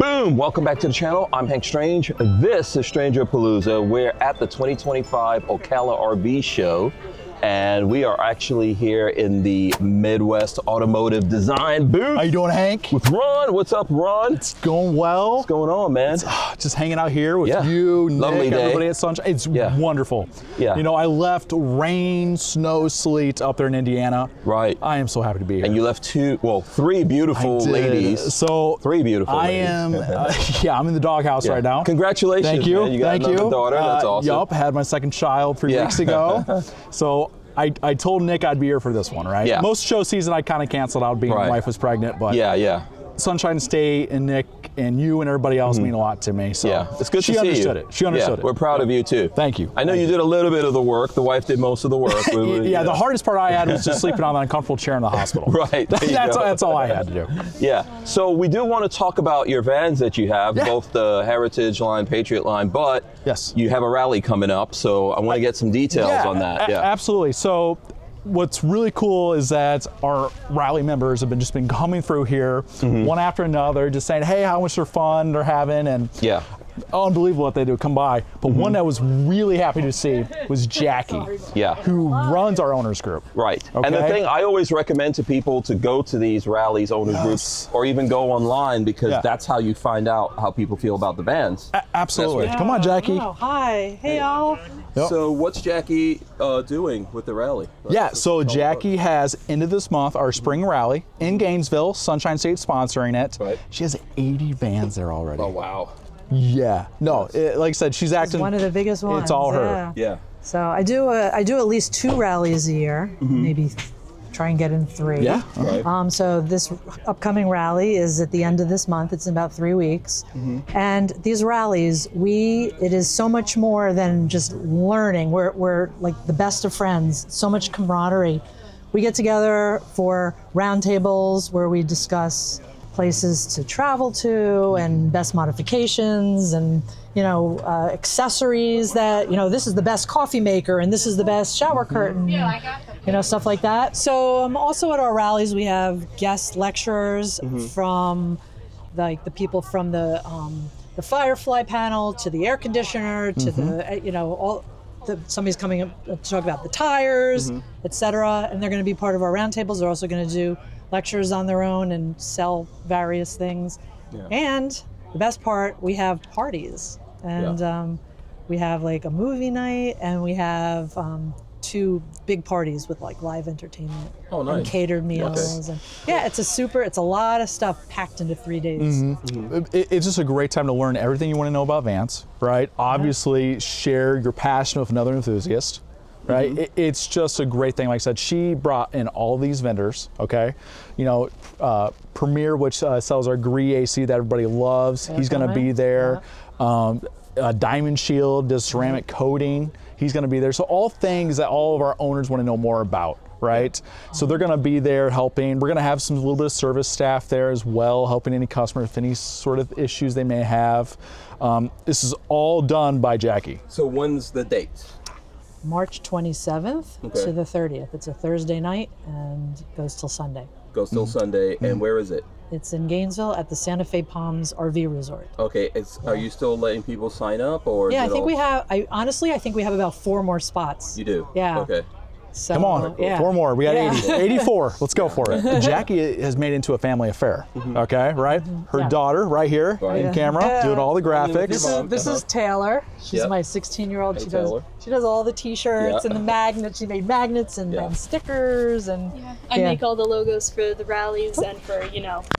Boom! Welcome back to the channel. I'm Hank Strange. This is StrangerPalooza. We're at the 2025 Ocala RV show, and we are actually here in the Midwest Automotive Design booth. How you doing, Hank? With Ron. What's up, Ron? It's going well. What's going on, man? Just hanging out here with you, Lovely Nick, day. everybody at Sunshine. It's wonderful. Yeah. You know, I left rain, snow, sleet up there in Indiana. Right. I am so happy to be here. And you left three beautiful ladies. So three beautiful ladies. I'm in the doghouse right now. Congratulations. Thank you. Man. You got another daughter. That's awesome. Yup, had my second child 3 weeks ago. So I told Nick I'd be here for this one, right? Yeah. Most show season I kind of canceled out being my wife was pregnant, but Sunshine State and Nick and you and everybody else mean a lot to me. So it's good to see you. She understood it. She understood it. We're proud of you too. Thank you. I know you did a little bit of the work. The wife did most of the work. The hardest part I had was just sleeping on an uncomfortable chair in the hospital. Right. That's all I had to do. Yeah. So we do want to talk about your vans that you have, both the Heritage line, Patriot line, but you have a rally coming up. So I want to get some details on that. Absolutely. So what's really cool is that our rally members have been coming through here one after another, just saying, hey, how much fun they're having, and unbelievable what they do. Come by. But one that was really happy to see was Jackie, who runs our owners group. Right. Okay? And the thing I always recommend to people to go to these rallies, owners groups, or even go online, because that's how you find out how people feel about the vans. Absolutely. Come on, Jackie. Oh, hi. Hey, y'all. So what's Jackie doing with the rally? So Jackie has, end of this month, our spring rally in Gainesville. Sunshine State sponsoring it. Right. She has 80 vans there already. Oh, wow. Yeah. No, like I said, she's acting. It's one of the biggest ones. It's all her. Yeah. So I do at least 2 rallies a year, maybe try and get in 3. Yeah. Right. So this upcoming rally is at the end of this month. It's in about 3 weeks. And these rallies, it is so much more than just learning. We're like the best of friends, so much camaraderie. We get together for roundtables where we discuss places to travel to and best modifications and accessories that this is the best coffee maker and this is the best shower curtain, stuff like that. So also at our rallies we have guest lecturers from the people from the Firefly panel to the air conditioner to somebody's coming up to talk about the tires, etc. And they're going to be part of our roundtables. They're also going to do lectures on their own and sell various things. And the best part, we have parties. And we have like a movie night, and we have 2 big parties with like live entertainment and catered meals. And it's a lot of stuff packed into 3 days. It's just a great time to learn everything you want to know about vans, right? Obviously, share your passion with another enthusiast. Right, it's just a great thing. Like I said, she brought in all these vendors. Okay, Premier, which sells our Gree AC that everybody loves. He's going to be there. Diamond Shield does ceramic coating. He's going to be there. So all things that all of our owners want to know more about. Right, so they're going to be there helping. We're going to have some little bit of service staff there as well, helping any customer with any sort of issues they may have. This is all done by Jackie. So when's the date? March 27th to the 30th. It's a Thursday night and goes till Sunday. Goes till Sunday, and where is it? It's in Gainesville at the Santa Fe Palms RV Resort. Okay, are you still letting people sign up, or? Yeah, I think we have. I think we have about 4 more spots. You do? Yeah. Okay. So, come on, 4 more. We got 80. 84. Let's go for it. Jackie has made it into a family affair. Okay, right? Her daughter, right here in camera, doing all the graphics. This is Taylor. She's my 16-year-old. She does all the T-shirts and the magnets. She made magnets and stickers and. I make all the logos for the rallies and for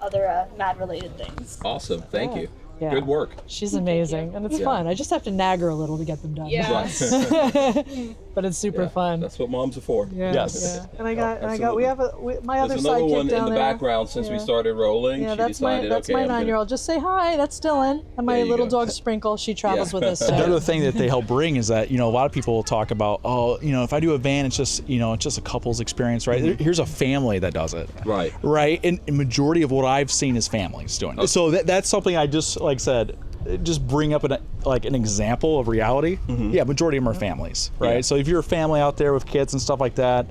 other MAD-related things. Awesome. Thank you. Yeah. Good work. She's amazing, and it's fun. I just have to nag her a little to get them done. Yeah. But it's super fun. That's what moms are for. Yeah, yes. Yeah. And we have my other sidekick down there. There's another one in the background since we started rolling. Yeah, she that's my 9-year-old. Just say hi. That's Dylan. And my little dog Sprinkle. She travels with us. So. Another thing that they help bring is that a lot of people will talk about if I do a van, it's just it's just a couple's experience, right? Here's a family that does it. Right. And the majority of what I've seen is families doing it. So that's something I just like said. Just bring up an example of reality. Yeah, majority of them are families, right? So if you're a family out there with kids and stuff like that,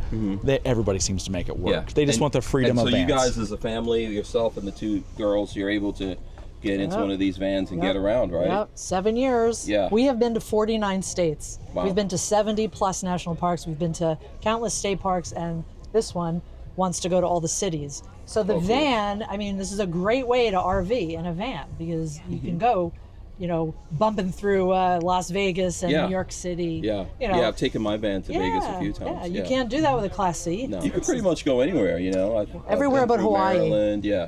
everybody seems to make it work. They just want the freedom of vans. So you guys as a family, yourself and the 2 girls, you're able to get into Yep. one of these vans and Yep. get around, right? Yep, 7 years. Yeah. We have been to 49 states. Wow. We've been to 70 plus national parks. We've been to countless state parks, and this one wants to go to all the cities. So the cool. van, I mean, this is a great way to RV in a van because you can go, you know, bumping through Las Vegas and Yeah. New York City. Yeah. You know, Yeah, I've taken my van to Vegas a few times. Yeah, you can't do that with a Class C. No, you can pretty much go anywhere, you know. I've Everywhere been but through Hawaii. Maryland, yeah.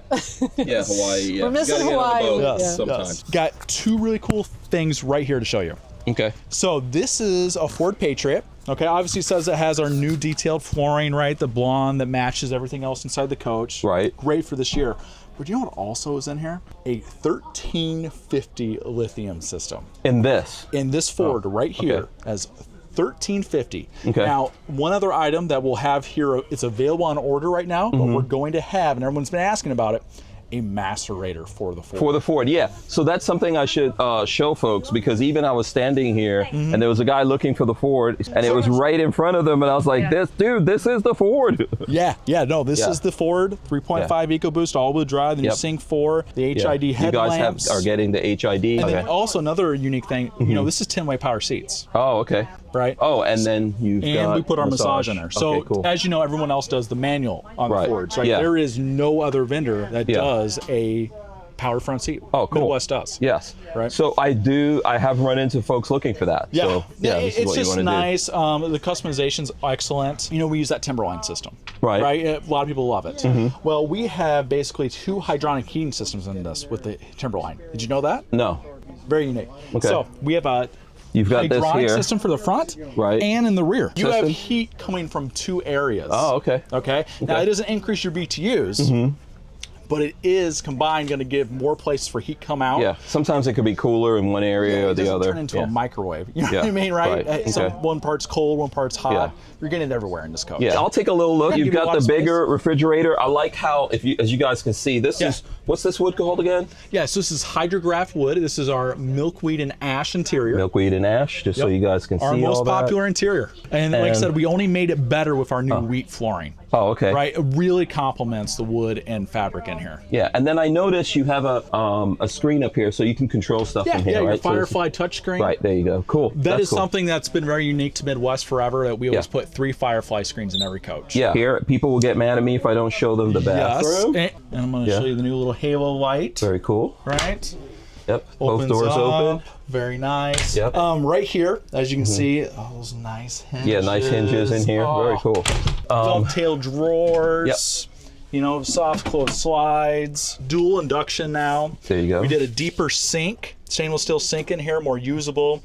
Yeah, Hawaii. Yeah. We're missing You gotta get on Hawaii. the boat Yeah. sometimes. Got two really cool things right here to show you. Okay. So this is a Ford Patriot. Okay, obviously says it has our new detailed flooring, right? The blonde that matches everything else inside the coach. Right. Great for this year. But you know what also is in here? A 1350 lithium system. In this. In this Ford right here as 1350. Okay. Now, one other item that we'll have here, it's available on order right now, but we're going to have, and everyone's been asking about it, a macerator for the Ford. For the Ford, yeah. So that's something I should show folks, because even I was standing here and there was a guy looking for the Ford and it was right in front of them, and I was like, this is the Ford. Yeah, no, this Yeah. is the Ford 3.5 EcoBoost all-wheel drive, the new Yep. Sync 4, the HID You headlamps. guys are getting the HID. And then also another unique thing, you know, this is 10-way power seats, Oh, okay. right? Oh, and then you've And got we put our massage in there. So okay, cool. as you know, everyone else does the manual on Right. the Fords, right? Yeah. There is no other vendor that Yeah. does a power front seat. Oh, cool. Midwest does. Yes. Right. So I have run into folks looking for that. Yeah, So, yeah, this is it's what you just want to nice. The customization's excellent. You know, we use that Timberline system. Right. A lot of people love it. Well, we have basically 2 hydronic heating systems in this with the Timberline. Did you know that? do. No. Very unique. Okay. So we have a You've got this hydronic here. system for the front, Right. and in the rear. You have System. heat coming from 2 areas. Oh, okay. Okay. Now it doesn't increase your BTUs, but it is combined going to give more places for heat come out. Yeah. Sometimes it could be cooler in one area or It the doesn't other. turn into yeah. a microwave. You know Yeah, what I mean, right? right. So Okay. one part's cold, one part's hot. Yeah. You're getting it everywhere in this coach. Yeah, I'll take a little look. Yeah, You've give you a got lot the of space. bigger refrigerator. I like how, as you guys can see, this Yeah. is, what's this wood called again? Yeah, so this is hydrograph wood. This is our milkweed and ash interior. Milkweed and ash, just so Yep. you guys can Our see most all that. popular interior. And like I And- said, we only made it better with our new wheat flooring. Oh, okay. Right? It really complements the wood and fabric in here. Yeah, and then I noticed you have a screen up here, so you can control stuff Yeah, in here, yeah, your right? So it's- Firefly touchscreen. Right, there you go. Cool. That That's is cool. something that's been very unique to Midwest forever, that we always Yeah. put 3 Firefly screens in every coach. Yeah, here, people will get mad at me if I don't show them the Yes. bathroom. And I'm going to Yeah. show you the new little halo light. Very cool. Right? Yep, both Opens doors up. open. Very nice. Yep. Right here, as you can see, those nice hinges. Yeah, nice hinges in here. Oh, Very cool. Dovetail drawers. You know, soft close slides. Dual induction now. There you go. We did a deeper sink. Stainless steel sink in here, more usable.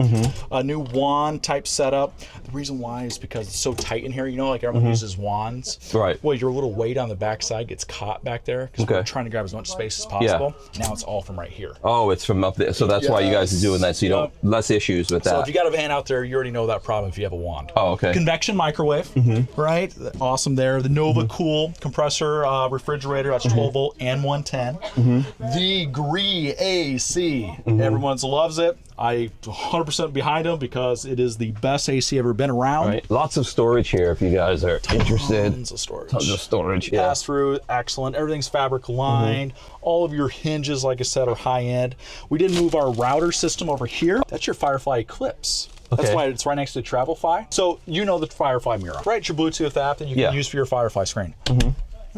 A new wand type setup. The reason why is because it's so tight in here. You know, like everyone uses wands. Right. Well, your little weight on the backside gets caught back there because we're Okay. trying to grab as much space as possible. Now it's all from right here. Oh, it's from up there. So that's why you guys are doing that, so you don't, less issues with So that. if you got a van out there, you already know that problem if you have a wand. Oh, okay. Convection microwave, right? Awesome there. The Nova Cool compressor refrigerator, that's 12 volt and 110. The Gree AC, everyone loves it. I 100% behind them because it is the best AC ever been around. Right. Lots of storage here if you guys are interested. Tons of storage. Tons of storage, yeah. Pass through, excellent. Everything's fabric lined. All of your hinges, like I said, are high end. We did move our router system over here. That's your Firefly Eclipse. That's Okay. why it's right next to Travelfy. So you know the Firefly mirror. Right, it's your Bluetooth app that you can use for your Firefly screen. You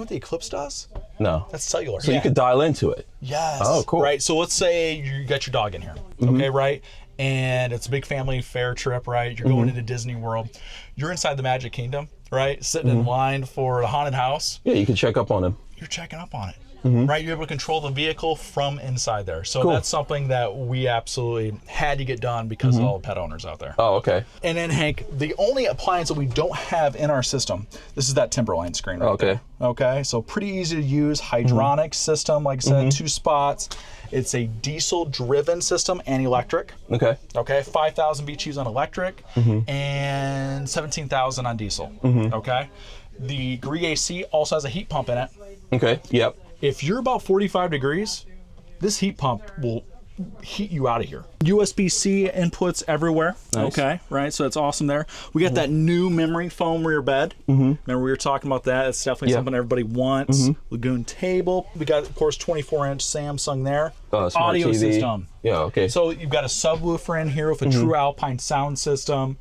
know what the Eclipse does? No. That's cellular. So you could dial into it. Yes. Oh, cool. Right. So let's say you got your dog in here. Okay, right? And it's a big family fair trip, right? You're going into Disney World. You're inside the Magic Kingdom, right? Sitting in line for the haunted house. Yeah, you can check up on him. You're checking up on it. Right? You're able to control the vehicle from inside there. So that's something that we absolutely had to get done because of all the pet owners out there. Oh, okay. And then, Hank, the only appliance that we don't have in our system, this is that Timberline screen right Okay. there. Okay, so pretty easy to use, hydronic system, like I said, 2 spots. It's a diesel-driven system and electric. Okay. Okay, 5,000 BTUs on electric and 17,000 on diesel. Okay, the Gree AC also has a heat pump in it. Okay. Yep. If you're about 45 degrees, this heat pump will heat you out of here. USB-C inputs everywhere. Nice. Okay, right? So that's awesome there. We got that new memory foam rear bed. Remember we were talking about that? It's definitely something everybody wants. Lagoon table. We got, of course, 24-inch Samsung there. Smart Audio TV. system. Yeah, okay. So you've got a subwoofer in here with a true Alpine sound system.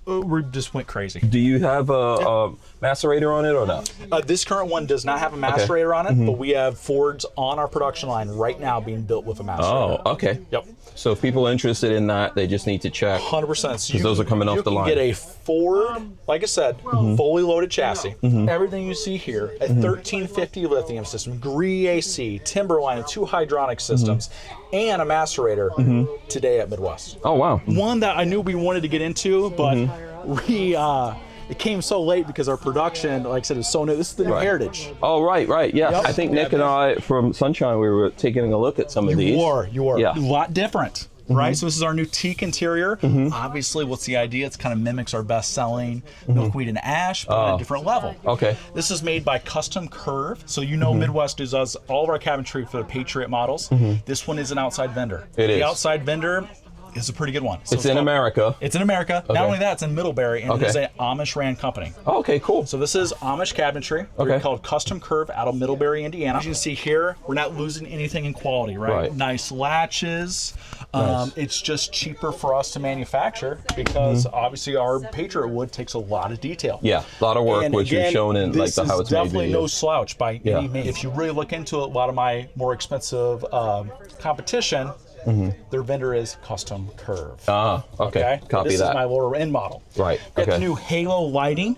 We just went crazy. Do you have a macerator on it or not? This current one does not have a macerator on it, but we have Fords on our production line right now being built with a macerator. Oh, okay. Yep. So if people are interested in that, they just need to check. 100%. So Because those are coming off the line. You can get a Ford, like I said, fully loaded chassis. Everything you see here, a 1350 lithium system, Gree AC, Timberline, 2 hydronic systems, and a macerator today at Midwest. Oh, wow. One that I knew we wanted to get into, but it came so late because our production, like I said, is so new. This is the new Heritage. Oh, right. Yeah. Yep. I think Nick and I from Sunshine, we were taking a look at some of these. You were. Yeah. A lot different. Right, so this is our new teak interior. Obviously, what's the idea? It kind of mimics our best-selling milkweed and ash, but on a different level. Okay. This is made by Custom Curve. So Midwest does all of our cabinetry for the Patriot models. This one is an outside vendor. The outside vendor is a pretty good one. So it's in America. It's in America. Not only that, it's in Middlebury, and it is an Amish-ran company. Oh, okay, cool. So this is Amish cabinetry. They're called Custom Curve out of Middlebury, Indiana. As you can see here, we're not losing anything in quality, right? Nice latches. It's just cheaper for us to manufacture because obviously our Patriot wood takes a lot of detail. Yeah, a lot of work, And which again, you've shown in like this how is it's made definitely no videos. slouch by any means. If you really look into it, a lot of my more expensive competition, their vendor is Custom Curve. Okay. Copy this that. is my lower end model. Right. Got the new halo lighting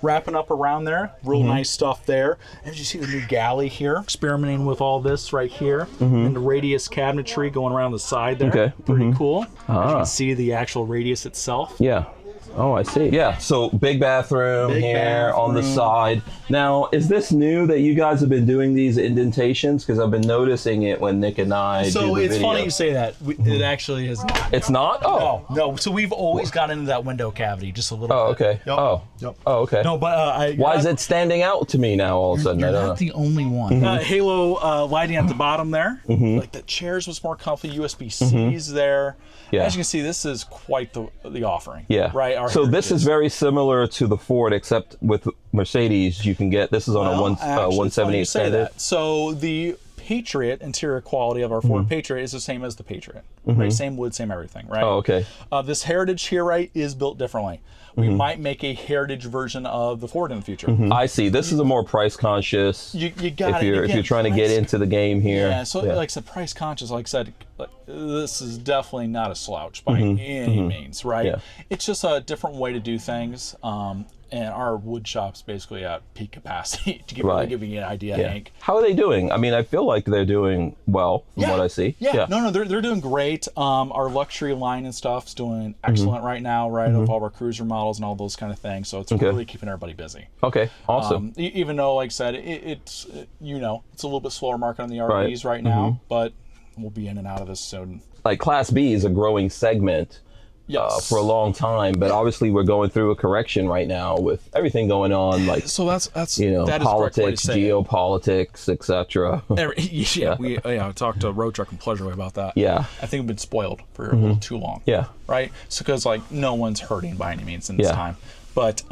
wrapping up around there. Real nice stuff there. As you see the new galley here, experimenting with all this right here. And the radius cabinetry going around the side there. Okay. Pretty cool. As you can see the actual radius itself. Yeah. Oh, I see. Yeah, so big bathroom here on the side. Now, is this new that you guys have been doing these indentations? Because I've been noticing it when Nick and I do the So it's video. funny you say that. It actually is not. It's not? Oh. No. So we've always got into that window cavity just a little Oh, bit. okay. Yep. Oh. Yep. Oh, okay. No, but Why is it standing out to me now all of a sudden? I You're don't know. not the only one. Halo lighting at the bottom there. Like the chairs was more comfy. USB-C's there. Yeah. As you can see, this is quite the offering. Yeah. Right. Our So this Heritage. is very similar to the Ford, except with Mercedes, you can get this is on a Actually, it's 170 funny you say extended. that. So the Patriot interior quality of our Ford Patriot is the same as the Patriot. Right. Same wood, same everything. Right. Oh, okay. This Heritage here, right, is built differently. We might make a Heritage version of the Ford in the future. I see. This is a more price conscious. You got if you're trying to get into the game here. Yeah, so like I said, price conscious, like I said, this is definitely not a slouch by any means, right? Yeah. It's just a different way to do things. And our wood shop's basically at peak capacity to give you an idea, Hank. How are they doing? I mean, I feel like they're doing well from what I see. Yeah. No, they're doing great. Our luxury line and stuff's doing excellent right now, right? Of all of our cruiser models and all those kind of things. So it's really keeping everybody busy. Okay, awesome. Even though, like I said, it's a little bit slower market on the RVs right now, but we'll be in and out of this soon. Like Class B is a growing segment. Yes. For a long time, but obviously we're going through a correction right now with everything going on, like So that's that is politics, geopolitics, etc. We talked to Road Truck and Pleasureway about that. Yeah. I think we've been spoiled for a little too long. Yeah. Right? So because like no one's hurting by any means in this time, but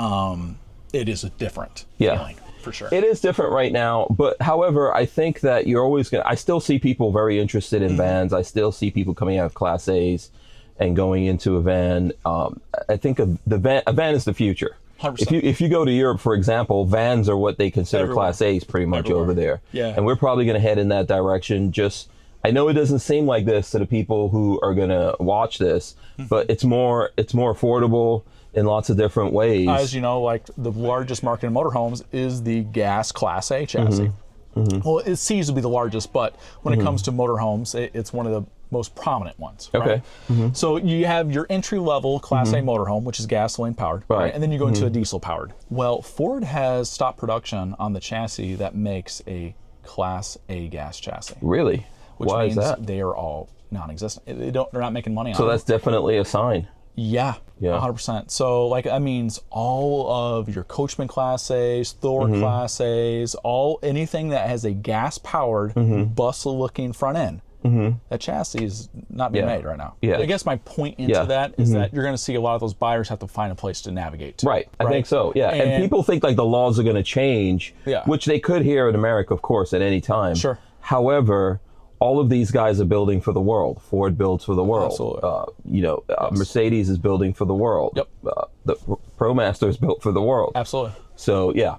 it is a different feeling for sure. It is different right now, but however, I think that you're always gonna. I still see people very interested in vans. I still see people coming out of Class A's and going into a van. I think a van is the future. 100%. If you go to Europe, for example, vans are what they consider Everywhere. Class A's pretty much over there. Yeah. And we're probably going to head in that direction. I know it doesn't seem like this to the people who are going to watch this, but it's more affordable in lots of different ways. As you know, like the largest market in motorhomes is the gas Class A chassis. Well, it seems to be the largest, but when it comes to motorhomes, it's one of the most prominent ones. Right? Okay. So you have your entry-level Class A motorhome, which is gasoline powered, right? And then you go into a diesel powered. Well, Ford has stopped production on the chassis that makes a Class A gas chassis. Really? Which Why means is that? they are all non-existent. They're not making money on So them. that's definitely a sign. Yeah, 100%. So like that means all of your Coachman Class A's, Thor Class A's, anything that has a gas-powered, bustle-looking front end that chassis is not being made right now. Yeah. I guess my point into that is that you're going to see a lot of those buyers have to find a place to navigate to. Right. I think so. Yeah. And people think like the laws are going to change, which they could here in America, of course, at any time. Sure. However, all of these guys are building for the world. Ford builds for the world. Absolutely. Mercedes is building for the world. Yep. The ProMaster is built for the world. Absolutely. So yeah,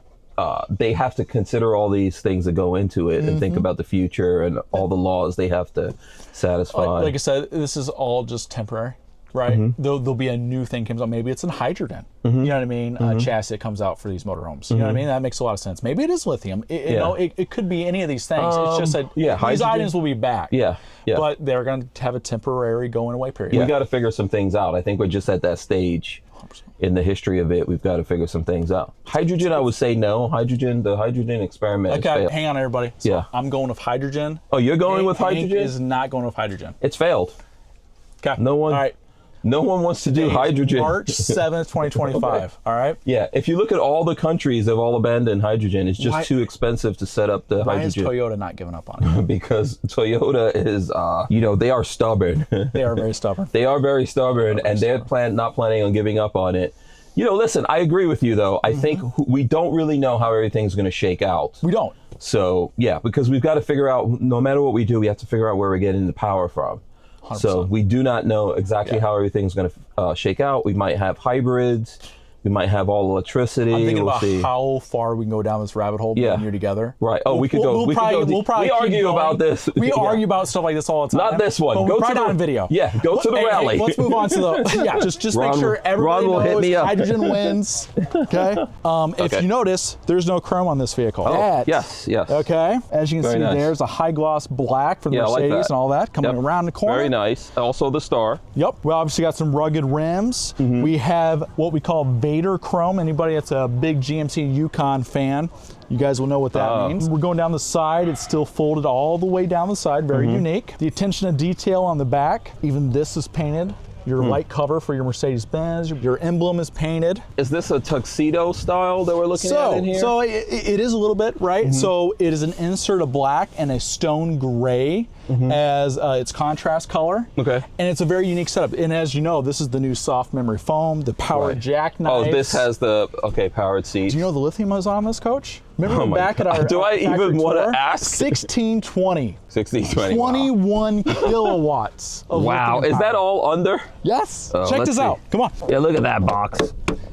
they have to consider all these things that go into it and think about the future and all the laws they have to satisfy. Like I said, this is all just temporary, right? There'll be a new thing comes out. Maybe it's in hydrogen. You know what I mean? A chassis that comes out for these motorhomes. You know what I mean? That makes a lot of sense. Maybe it is lithium. It could be any of these things. It's just that these hydrogen? items will be back. Yeah. But they're going to have a temporary going away period. We got to figure some things out. I think we're just at that stage 100%. in the history of it. We've got to figure some things out. Hydrogen, I would say no. The hydrogen experiment. Okay, hang on, everybody. So I'm going with hydrogen. Oh, you're going with Hank hydrogen? is not going with hydrogen. It's failed. Okay. No one. All right. No one wants to do hydrogen. March 7th, 2025. Okay. All right. Yeah. If you look at all the countries have all abandoned hydrogen, it's just too expensive to set up the Why hydrogen. is Toyota not giving up on it? Because Toyota is, they are stubborn. They are very stubborn. They are very stubborn, and they're not planning on giving up on it. Listen, I agree with you, though. I think we don't really know how everything's going to shake out. We don't. So, yeah, because we've got to figure out, no matter what we do, we have to figure out where we're getting the power from. 100%. So we do not know exactly how everything's going to shake out. We might have hybrids. We might have all electricity. I'm thinking we'll about see. how far we can go down this rabbit hole when you're together. Right. Oh, we could go. We'll probably we argue about this. We argue about stuff like this all the time. Not this one. Go to the video. Yeah, go to the rally. Let's move on to the. Just Ron, make sure everybody Ron will knows hit me up. hydrogen wins. Okay. If you notice, there's no chrome on this vehicle. Oh, yes. Okay. As you can see, nice. there's a high gloss black for the Mercedes like and all that coming around the corner. Very nice. Also the star. Yep. We obviously got some rugged rims. We have what we call Vader chrome. Anybody that's a big GMC Yukon fan, you guys will know what that means. We're going down the side. It's still folded all the way down the side. Very unique. The attention to detail on the back. Even this is painted. Your light cover for your Mercedes-Benz. Your emblem is painted. Is this a tuxedo style that we're looking at in here? So it is a little bit, right? So it is an insert of black and a stone gray as its contrast color. Okay. And it's a very unique setup. And as you know, this is the new soft memory foam, the power jackknife. Oh, this has the, powered seats. Do you know the lithium was on this coach? Remember back at our Do I even want to ask? 1620. 1620. 21 kilowatts of Wow. lithium Is that power. all under? Yes. Oh, Check let's this see. out. Come on. Yeah, look at that box.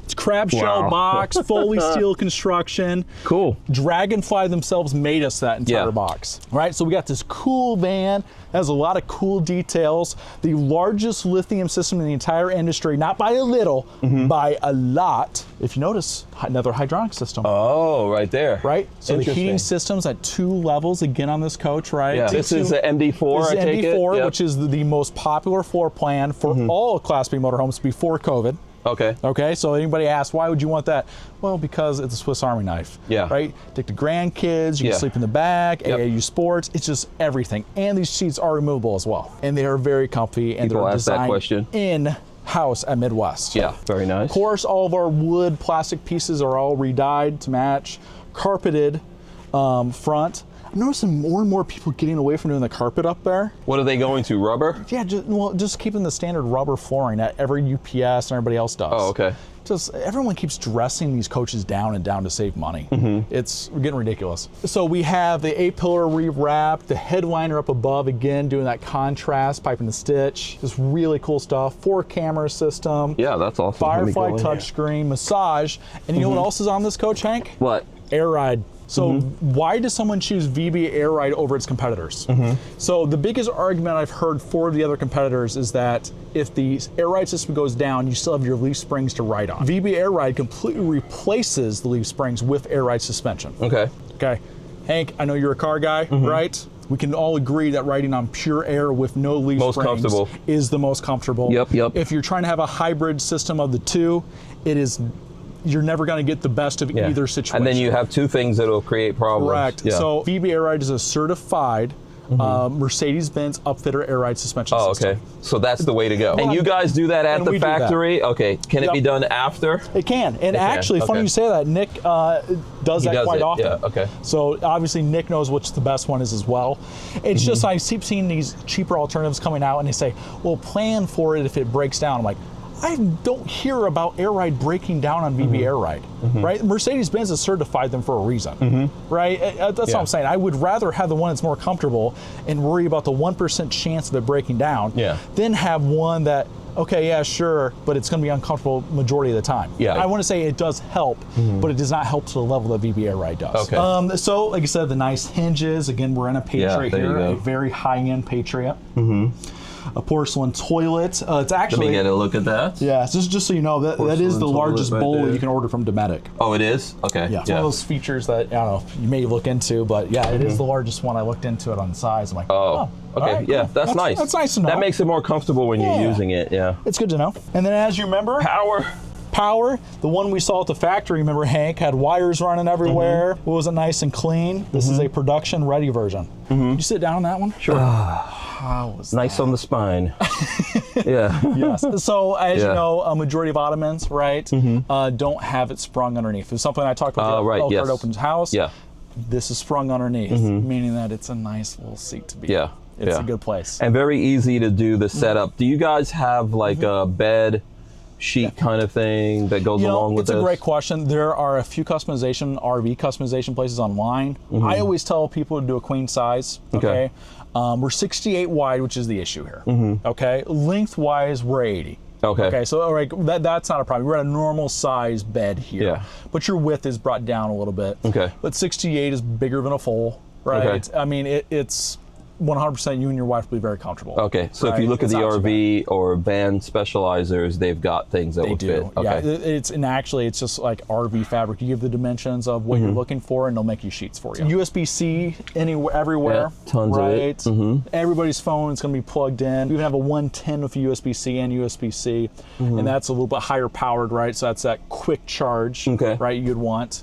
It's crab shell box, fully steel construction. Cool. Dragonfly themselves made us that entire box. All right, so we got this cool van that has a lot of cool details. The largest lithium system in the entire industry, not by a little, by a lot. If you notice, another hydronic system. Oh, right there. Right? So the heating system's at 2 levels again on this coach, right? Yeah. This is the MD4, This is I take it? MD4, Yep. which is the most popular floor plan for all Class B motorhomes before COVID. Okay. Okay, so anybody asks, why would you want that? Well, because it's a Swiss Army knife. Yeah. Right? Take the grandkids, you can sleep in the back, AAU Sports, it's just everything. And these seats are removable as well. And they are very comfy and People they're ask that designed question. in-house at Midwest. Yeah, very nice. Of course, all of our wood plastic pieces are all re-dyed to match. Carpeted front. I'm noticing more and more people getting away from doing the carpet up there. What are they going to, rubber? Yeah, just keeping the standard rubber flooring that every UPS and everybody else does. Oh, okay. Just everyone keeps dressing these coaches down and down to save money. It's getting ridiculous. So we have the A-pillar rewrapped, the headliner up above again, doing that contrast, piping the stitch. Just really cool stuff. 4-camera system. Yeah, that's awesome. Firefly touchscreen, massage. And you know what else is on this coach, Hank? What? Air ride. So why does someone choose VB Air Ride over its competitors? So the biggest argument I've heard for the other competitors is that if the air ride system goes down, you still have your leaf springs to ride on. VB Air Ride completely replaces the leaf springs with air ride suspension. Okay. Okay. Hank, I know you're a car guy, right? We can all agree that riding on pure air with no leaf springs is the most comfortable. Yep. If you're trying to have a hybrid system of the two, you're never going to get the best of either situation. And then you have two things that will create problems. Correct. Yeah. So VB Air Ride is a certified Mercedes-Benz upfitter air ride suspension Oh, system. okay. So that's the way to go. And you guys do that at And the we do that. factory? Okay. Can it be done after? It can. And actually, funny okay. you say that. Nick does that does quite it, often. yeah, okay. So obviously Nick knows which the best one is as well. It's just I keep seeing these cheaper alternatives coming out, and they say, well, plan for it if it breaks down. I'm like, I don't hear about air ride breaking down on VB air ride, right? Mercedes-Benz has certified them for a reason, right? That's what I'm saying. I would rather have the one that's more comfortable and worry about the 1% chance of it breaking down than have one that, okay, yeah, sure, but it's going to be uncomfortable majority of the time. Yeah. I want to say it does help, but it does not help to the level that VB air ride does. Okay. So, like I said, the nice hinges. Again, we're in a Patriot there you here, go. a very high-end Patriot. A porcelain toilet. It's actually. Let me get a look at that. Yeah, just so you know, that is Porcelain the largest toilet right bowl there. you can order from Dometic. Oh, it is? Okay. Yeah, it's one of those features that, I don't know, you may look into, but yeah, it is the largest one. I looked into it on size. I'm like, Oh, okay. all right, Yeah, cool. that's nice. That's nice to know. That makes it more comfortable when you're Yeah. using it, yeah. It's good to know. And then as you remember, Power, the one we saw at the factory, remember Hank, had wires running everywhere. It wasn't nice and clean. This is a production ready version. You sit down on that one? Sure. How was Nice on the spine. Yeah. Yes. So as you know, a majority of Ottomans, right, don't have it sprung underneath. It's something I talked about right, Elkhart yes. Open's house. Yeah. This is sprung underneath, meaning that it's a nice little seat to be. Yeah. It's yeah. a good place. And very easy to do the setup. Do you guys have like a bed sheet kind of thing that goes along with it's this? a great question. There are a few RV customization places online. I always tell people to do a queen size. Okay. We're 68 wide, which is the issue here. Okay. Lengthwise, we're 80. Okay, so all right, that's not a problem. We're at a normal size bed here. Yeah. But your width is brought down a little bit. Okay. But 68 is bigger than a full, right? Okay. I mean, it's 100% you and your wife will be very comfortable. Okay, so if right? you look at It's the not too bad. RV or van specializers, they've got things that They would do. fit. Okay. Yeah, and actually it's just like RV fabric. You give the dimensions of what you're looking for, and they'll make you sheets for you. USB-C anywhere, everywhere. Yeah, tons of it. Everybody's phone is going to be plugged in. We even have a 110 with USB-C and USB-C, and that's a little bit higher powered, right? So that's that quick charge, right? You'd want.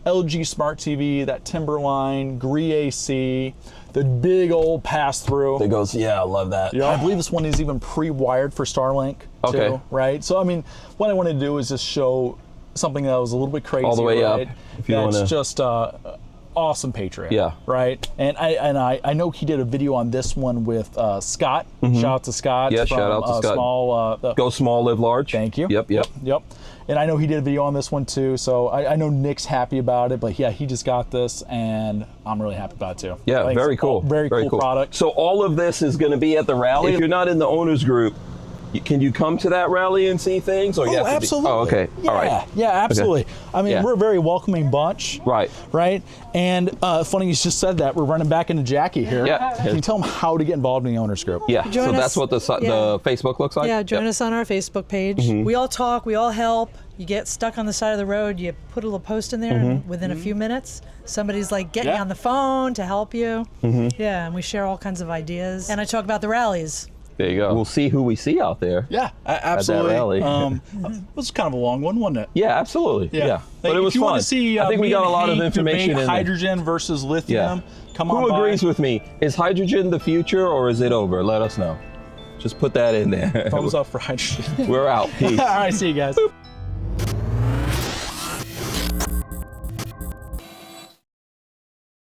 LG Smart TV, that Timberline, Gree AC, the big old pass-through. It goes, yeah, I love that. I believe this one is even pre-wired for Starlink, too, right? So, I mean, what I want to do is just show something that was a little bit crazy, All the way right? up, if you That's wanna... just awesome Patriot, Yeah. right? And I know he did a video on this one with Scott. Shout out to Scott. Yeah, from, shout out to Scott. Small, Go small, live large. Thank you. Yep. And I know he did a video on this one too, so I know Nick's happy about it, but yeah, he just got this, and I'm really happy about it too. Yeah, very cool. Very cool product. So all of this is going to be at the rally. If you're not in the owners group, can you come to that rally and see things? Or you have to absolutely. Oh, okay. Yeah, All right. yeah, absolutely. Okay. I mean, Yeah. we're a very welcoming bunch. Right. Right? And funny you just said that. We're running back into Jackie here. Yeah. Can you tell them how to get involved in the owners group? Yeah. Join So us. that's what the Facebook looks like? Yeah, join us on our Facebook page. We all talk, we all help. You get stuck on the side of the road, you put a little post in there, and within a few minutes, somebody's like getting you on the phone to help you. Yeah, and we share all kinds of ideas. And I talk about the rallies. There you go. We'll see who we see out there. Yeah, absolutely. rally. It was kind of a long one, wasn't it? Yeah, absolutely. Yeah. But it was if you fun. Want to see, I think we me got a and lot of Hank information debate in there. hydrogen versus lithium. Come on Who by. agrees with me? Is hydrogen the future or is it over? Let us know. Just put that in there. Thumbs up for hydrogen. We're out. Peace. All right, see you guys.